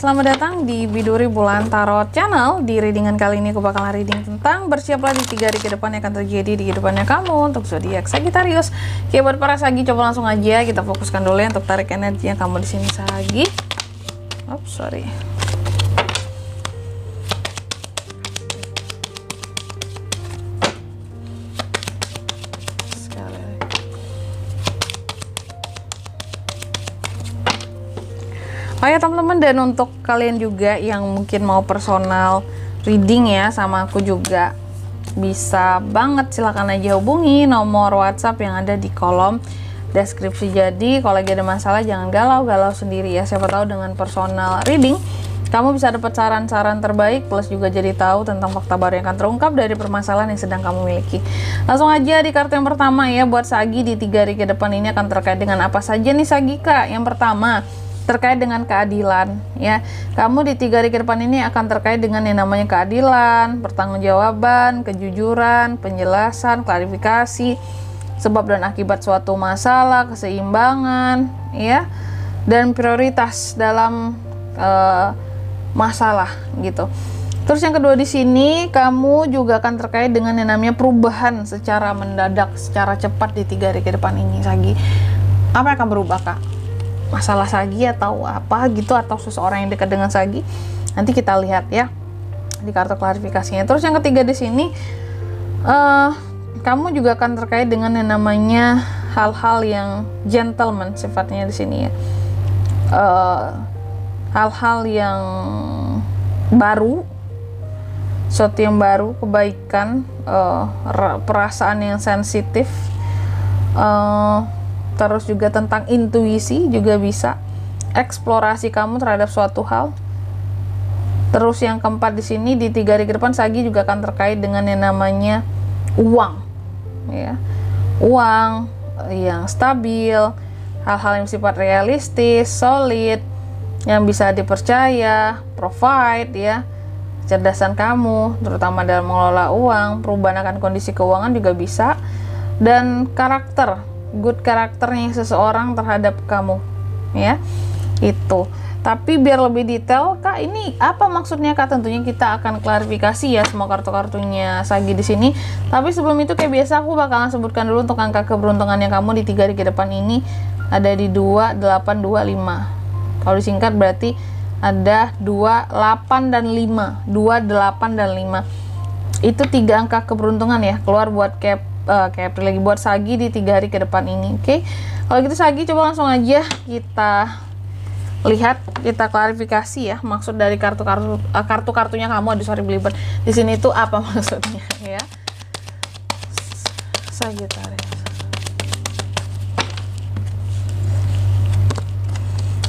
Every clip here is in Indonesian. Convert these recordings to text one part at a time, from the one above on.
Selamat datang di Biduri Bulan Tarot Channel. Di readingan kali ini aku bakal reading tentang bersiaplah di 3 hari ke depan yang akan terjadi di kehidupannya kamu untuk zodiak Sagittarius. Oke, buat para Sagi coba langsung aja kita fokuskan dulu ya untuk tarik energi yang kamu di sini Sagi. Sorry. Oh ya teman-teman, dan untuk kalian juga yang mungkin mau personal reading ya sama aku juga, bisa banget silakan aja hubungi nomor WhatsApp yang ada di kolom deskripsi. Jadi kalau lagi ada masalah jangan galau-galau sendiri ya, siapa tahu dengan personal reading kamu bisa dapat saran-saran terbaik, plus juga jadi tahu tentang fakta baru yang akan terungkap dari permasalahan yang sedang kamu miliki. Langsung aja di kartu yang pertama ya, buat Sagi di 3 hari ke depan ini akan terkait dengan apa saja nih Sagi Kak? Yang pertama terkait dengan keadilan ya. Kamu di 3 hari ke depan ini akan terkait dengan yang namanya keadilan, pertanggungjawaban, kejujuran, penjelasan, klarifikasi sebab dan akibat suatu masalah, keseimbangan ya, dan prioritas dalam masalah gitu. Terus yang kedua di sini kamu juga akan terkait dengan yang namanya perubahan secara mendadak, secara cepat di 3 hari ke depan ini Sagi. Apa yang akan berubah Kak? Masalah Sagi atau apa gitu, atau seseorang yang dekat dengan Sagi? Nanti kita lihat ya di kartu klarifikasinya. Terus yang ketiga di sini kamu juga akan terkait dengan yang namanya hal-hal yang gentleman sifatnya di sini ya, hal-hal yang baru, sesuatu yang baru, kebaikan, perasaan yang sensitif, terus juga tentang intuisi juga bisa, eksplorasi kamu terhadap suatu hal. Terus yang keempat di sini di 3 hari ke depan Sagi juga akan terkait dengan yang namanya uang ya, uang yang stabil, hal-hal yang bersifat realistis, solid, yang bisa dipercaya, provide ya, kecerdasan kamu terutama dalam mengelola uang, perubahan akan kondisi keuangan juga bisa, dan karakter, good karakternya seseorang terhadap kamu ya itu. Tapi biar lebih detail Kak, ini apa maksudnya Kak? Tentunya kita akan klarifikasi ya semua kartu-kartunya Sagi di sini. Tapi sebelum itu kayak biasa aku bakalan sebutkan dulu untuk angka keberuntungan yang kamu di 3 hari ke depan ini ada di 2, 8, 2, 5. Kalau disingkat berarti ada 2, 8 dan 5. 2, 8 dan 5. Itu 3 angka keberuntungan ya, keluar buat kayak lagi buat Sagi di 3 hari ke depan ini. Oke. Kalau gitu Sagi coba langsung aja kita lihat, kita klarifikasi ya maksud dari kartu-kartunya kamu. Sorry belibet di sini itu apa maksudnya ya. Sagittarius.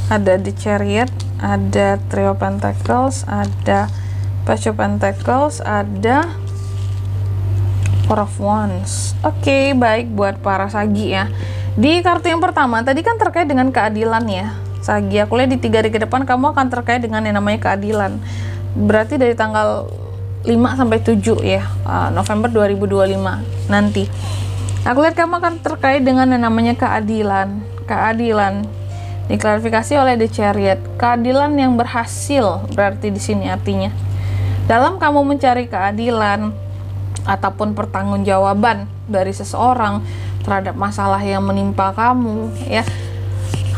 Ada The Chariot, ada Trio Pentacles, ada Page of Pentacles, ada Four of Wands. Oke, baik buat para Sagi ya. Di kartu yang pertama tadi kan terkait dengan keadilan ya Sagi. Aku lihat di 3 hari ke depan kamu akan terkait dengan yang namanya keadilan. Berarti dari tanggal 5 sampai 7 ya, November 2025 nanti. Aku lihat kamu akan terkait dengan yang namanya keadilan. Keadilan diklarifikasi oleh The Chariot. Keadilan yang berhasil berarti di sini artinya dalam kamu mencari keadilan ataupun pertanggungjawaban dari seseorang terhadap masalah yang menimpa kamu ya,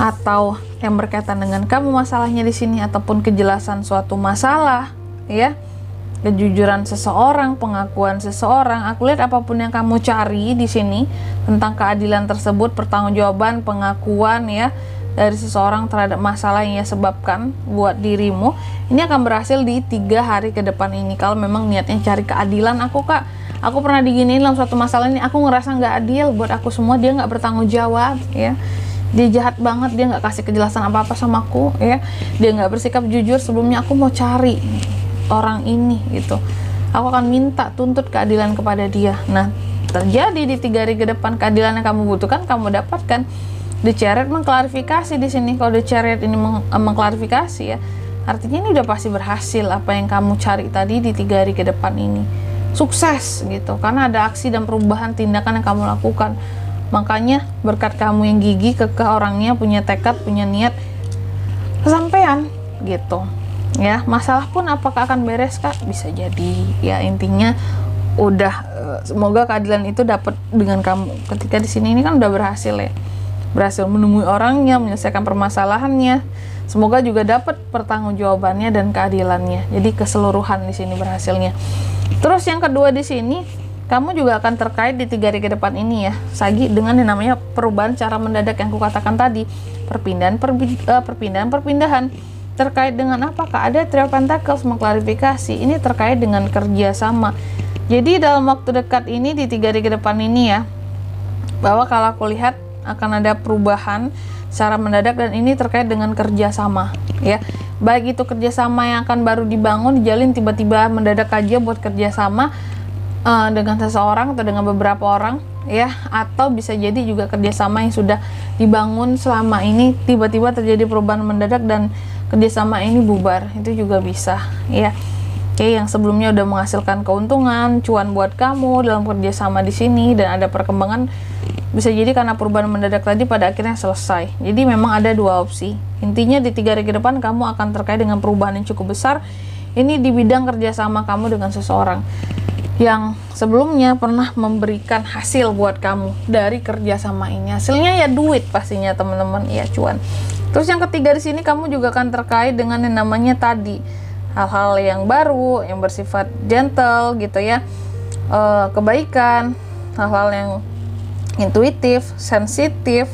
atau yang berkaitan dengan kamu masalahnya di sini, ataupun kejelasan suatu masalah ya, kejujuran seseorang, pengakuan seseorang. Aku lihat apapun yang kamu cari di sini tentang keadilan tersebut, pertanggungjawaban, pengakuan ya dari seseorang terhadap masalah yang ia sebabkan buat dirimu, ini akan berhasil di 3 hari ke depan ini. Kalau memang niatnya cari keadilan, aku pernah diginiin dalam suatu masalah ini, aku ngerasa nggak adil buat aku semua, dia nggak bertanggung jawab ya, dia jahat banget, dia nggak kasih kejelasan apa-apa sama aku ya, dia nggak bersikap jujur sebelumnya, aku mau cari orang ini gitu, aku akan minta tuntut keadilan kepada dia. Nah, terjadi di 3 hari ke depan, keadilan yang kamu butuhkan kamu dapatkan. The Chariot mengklarifikasi di sini. Kalau The Chariot ini mengklarifikasi ya, artinya ini udah pasti berhasil apa yang kamu cari tadi di 3 hari ke depan ini. Sukses gitu, karena ada aksi dan perubahan tindakan yang kamu lakukan. Makanya berkat kamu yang gigih, kekeh orangnya, punya tekad, punya niat, kesampaian gitu. ya. Masalah pun apakah akan beres Kak? Bisa jadi ya, intinya udah semoga keadilan itu dapat dengan kamu. Ketika di sini ini kan udah berhasil ya, berhasil menemui orangnya, menyelesaikan permasalahannya. Semoga juga dapat pertanggungjawabannya dan keadilannya. Jadi keseluruhan di sini berhasilnya. Terus yang kedua di sini, kamu juga akan terkait di 3 hari ke depan ini ya, Sagi, dengan yang namanya perubahan cara mendadak yang kukatakan tadi, perpindahan. Terkait dengan apakah? Ada Three of Pentacles mengklarifikasi. Ini terkait dengan kerjasama. Jadi dalam waktu dekat ini di 3 hari ke depan ini ya, bahwa kalau aku lihat akan ada perubahan secara mendadak, dan ini terkait dengan kerjasama ya. Baik itu kerjasama yang akan baru dibangun, dijalin tiba-tiba mendadak aja buat kerjasama dengan seseorang atau dengan beberapa orang ya, atau bisa jadi juga kerjasama yang sudah dibangun selama ini tiba-tiba terjadi perubahan mendadak dan kerjasama ini bubar, itu juga bisa ya. Oke, yang sebelumnya udah menghasilkan keuntungan, cuan buat kamu dalam kerjasama di sini, dan ada perkembangan, bisa jadi karena perubahan mendadak tadi pada akhirnya selesai. Jadi memang ada dua opsi. Intinya di 3 hari ke depan kamu akan terkait dengan perubahan yang cukup besar. Ini di bidang kerjasama kamu dengan seseorang yang sebelumnya pernah memberikan hasil buat kamu dari kerjasama ini. Hasilnya ya duit pastinya teman-teman, ya cuan. Terus yang ketiga di sini kamu juga akan terkait dengan yang namanya tadi, hal-hal yang baru, yang bersifat gentle gitu ya, kebaikan, hal-hal yang intuitif, sensitif,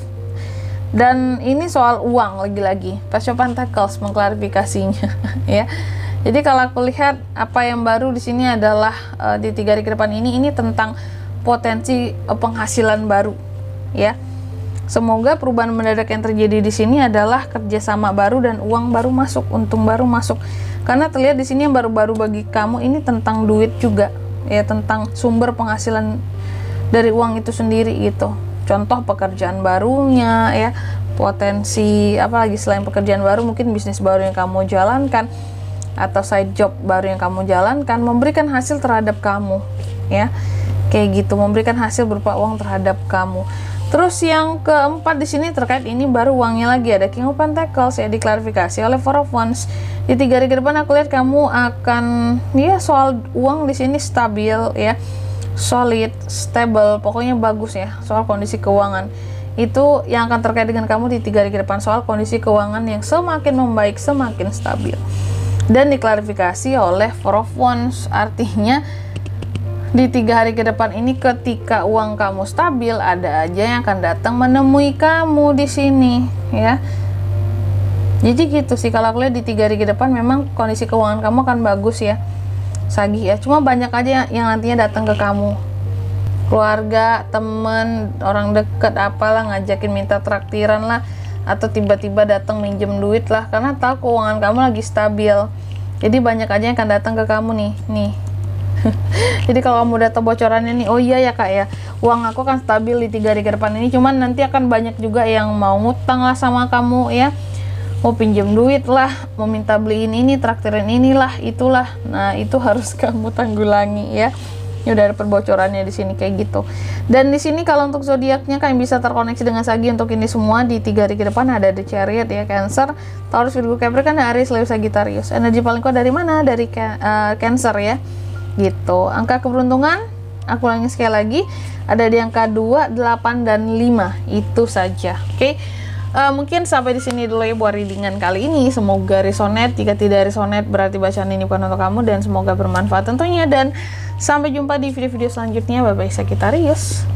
dan ini soal uang lagi-lagi. Page of Pentacles mengklarifikasinya ya. Jadi kalau aku lihat apa yang baru di sini adalah di 3 hari ke depan ini tentang potensi penghasilan baru ya. Semoga perubahan mendadak yang terjadi di sini adalah kerjasama baru dan uang baru masuk, untung baru masuk. Karena terlihat di sini yang baru-baru bagi kamu ini tentang duit juga ya, tentang sumber penghasilan dari uang itu sendiri gitu. Contoh pekerjaan barunya ya, potensi apalagi selain pekerjaan baru, mungkin bisnis baru yang kamu jalankan atau side job baru yang kamu jalankan memberikan hasil terhadap kamu ya. Kayak gitu, memberikan hasil berupa uang terhadap kamu. Terus yang keempat di sini terkait ini baru uangnya lagi, ada King of Pentacles ya, diklarifikasi oleh Four of Wands. Di 3 hari ke depan aku lihat kamu akan ya soal uang di sini stabil ya, solid, stable, pokoknya bagus ya. Soal kondisi keuangan itu yang akan terkait dengan kamu di 3 hari ke depan, soal kondisi keuangan yang semakin membaik, semakin stabil. Dan diklarifikasi oleh Four of Wands, artinya di 3 hari ke depan ini ketika uang kamu stabil, ada aja yang akan datang menemui kamu di sini ya. Jadi gitu sih kalau aku lihat di 3 hari ke depan memang kondisi keuangan kamu akan bagus ya, Sagi ya. Cuma banyak aja yang nantinya datang ke kamu, keluarga, temen, orang deket, apalah, ngajakin minta traktiran lah, atau tiba-tiba datang minjem duit lah, karena tahu keuangan kamu lagi stabil. Jadi banyak aja yang akan datang ke kamu nih. Jadi kalau kamu udah tahu bocorannya nih, oh iya ya Kak ya, uang aku kan stabil di 3 hari ke depan ini, cuman nanti akan banyak juga yang mau ngutang lah sama kamu ya, mau pinjam duit lah, mau minta beliin ini, traktirin inilah, itulah. Nah itu harus kamu tanggulangi ya. Ini udah ada perbocorannya di sini kayak gitu. Dan di sini kalau untuk zodiaknya kalian bisa terkoneksi dengan Sagi untuk ini semua di 3 hari ke depan. Ada The Chariot ya, Cancer, Taurus, Virgo, Capricorn, Aries, Leo, Sagittarius. Energi paling kuat dari mana? Dari Cancer ya. Gitu. Angka keberuntungan aku ulangi sekali lagi, ada di angka 2, 8 dan 5. Itu saja. Oke. Mungkin sampai di sini dulu ya buat readingan kali ini. Semoga resonate. Jika tidak resonate berarti bacaan ini bukan untuk kamu, dan semoga bermanfaat tentunya. Dan sampai jumpa di video-video selanjutnya. Bye bye Sagittarius.